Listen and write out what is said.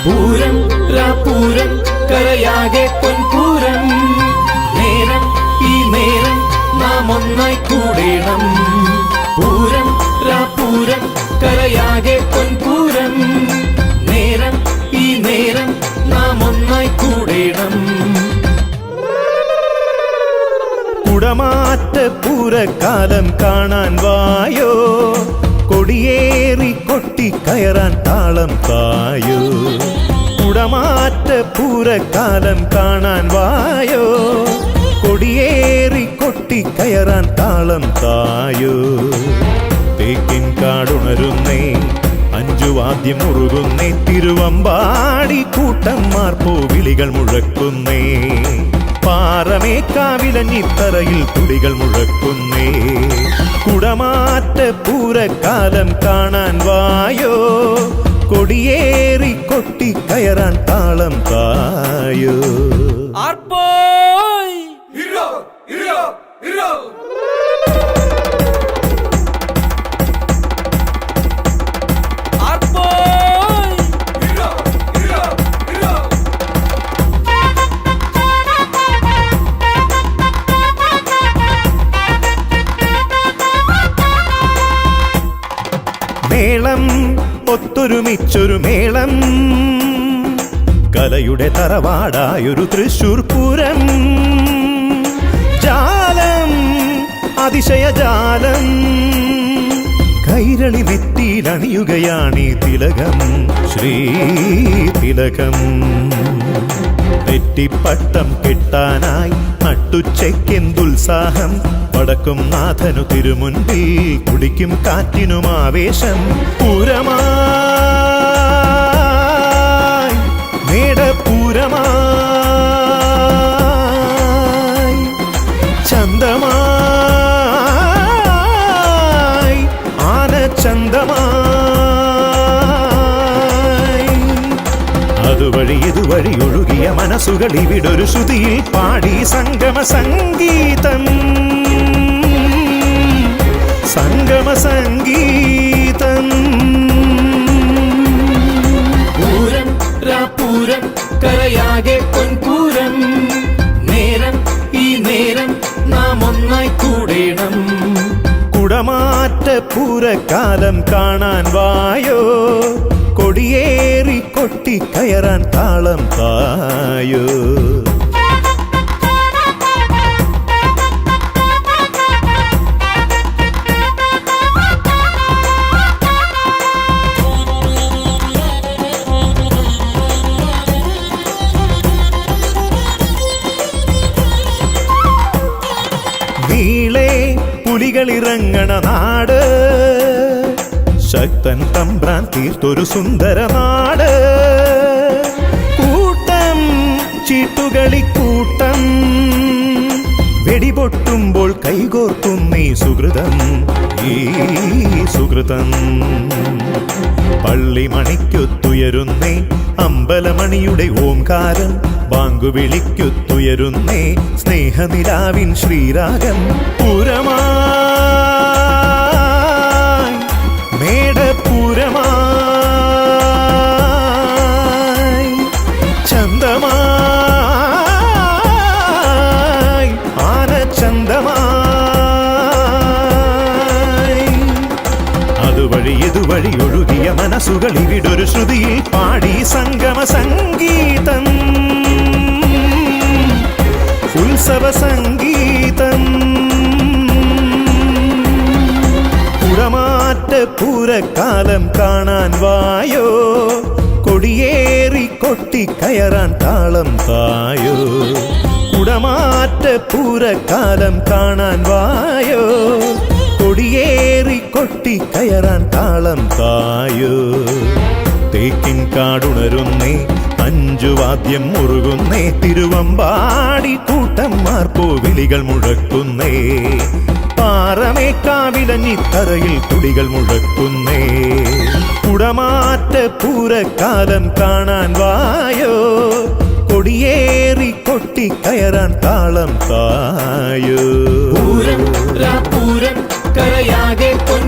പൂരം രാപൂരം കരയാകെ പൊൻപൂരം. നേരം ഈ നേരം നാം ഒന്നായി കൂടേണം. പൂരം രാപൂരം കരയാകെ പൊൻപൂരം. നേരം ഈ നേരം നാം ഒന്നായി കൂടേണം. കുടമാറ്റ പൂരക്കാലം കാണാൻ വായോ, കൊടിയേറി കൊട്ടിക്കയറാൻ താളം തായോ. കുടമാറ്റ പൂരക്കാലം കാണാൻ വായോ, കൊടിയേറി കൊട്ടിക്കയറാൻ താളം തായോ. തേക്കിൻ കാടുണരുന്നേ, അഞ്ചുവാദ്യം മുറുകുന്നേ, തിരുവമ്പാടി കൂട്ടന്മാർ പോവിളികൾ മുഴക്കുന്നേ. പാറമേക്കാവിലഞ്ഞിത്തറയിൽ തുടികൾ മുഴക്കുന്നേ. കുടമാറ്റ പൂരക്കാലം കാണാൻ വായോ, കൊടിയേറി കൊട്ടിക്കയറാൻ താളം തായോ. മേളം ഒത്തൊരുമിച്ചൊരു മേളം, കലയുടെ തറവാടായൊരു തൃശൂർ പൂരം. ജാലം അതിശയജാലം, കൈരളി നെറ്റിയിലണിയുകയാണീ തിലകം, ശ്രീതിലകം. നെറ്റിപ്പട്ടം കെട്ടാനായി നട്ടുച്ചയ്ക്കെന്തുത്സാഹം, വടക്കും നാഥനു തിരുമുൻപിൽ കുടിക്കും കാറ്റിനും ആവേശം. പൂരമായി മേടപ്പൂരമായി, ചന്തമായി ആനച്ചന്തമായി. അതുവഴി ഇതുവഴി ഒഴുകിയ മനസ്സുകൾ ഇവിടൊരു ശ്രുതിയിൽ പാടി സംഗമ സംഗീതം, സംഗമ സംഗീതം. പൂരം രാപൂരം കരയാകെ പൊൻപൂരം. നേരം ഈ നേരം നാം ഒന്നായി കൂടേണം. കുടമാറ്റ പൂരക്കാലം കാണാൻ വായോ, കൊടിയേറി കൊട്ടിക്കയറാൻ താളം തായോ. നീളെ പുലികളിറങ്ങണ നാട്, ശക്തൻ തമ്പ്രാൻ തീർത്തൊരു സുന്ദര നാട്. കൂട്ടം ചീട്ടുകളിക്കൂട്ടം, വെടിപൊട്ടുമ്പോൾ കൈകോർക്കുന്നീ സുഹൃതം, ഈ സുഹൃതം. പള്ളിമണിക്കൊത്തുയരുന്നേ അമ്പലമണിയുടെ ഓംകാരം, ബാങ്കുവിളിക്കൊത്തുയരുന്നേ സ്നേഹനിലാവിൻ ശ്രീരാഗം. പൂരമായി മേടപ്പൂരമായി, ചന്തമായി ആനച്ചന്തമായി. അതുവഴി ഇതുവഴി ഒഴുകിയ മനസ്സുകൾ ഇവിടൊരു ശ്രുതിയിൽ പാടി സംഗമ സംഗീതം, ഉത്സവ സംഗീതം. കുടമാറ്റ പൂരക്കാലം കാണാൻ വായോ, കൊടിയേറി കൊട്ടിക്കയറാൻ താളം തായോ. കുടമാറ്റ പൂരക്കാലം കാണാൻ വായോ, കൊടിയേറി കൊട്ടിക്കയറാൻ താളം തായോ. തേക്കിൻ കാടുണരുന്നേ, അഞ്ചുവാദ്യം മുറുകുന്നേ, തിരുവമ്പാടി കൂട്ടന്മാർ പോവിളികൾ മുഴക്കുന്നേ. പാറമേക്കാവിലഞ്ഞിത്തറയിൽ തുടികൾ മുഴക്കുന്നേ. കുടമാറ്റ പൂരക്കാലം കാണാൻ വായോ, കൊടിയേറി കൊട്ടിക്കയറാൻ താളം തായോ. പൂരം രാപൂരം കരയാകെ പൊൻ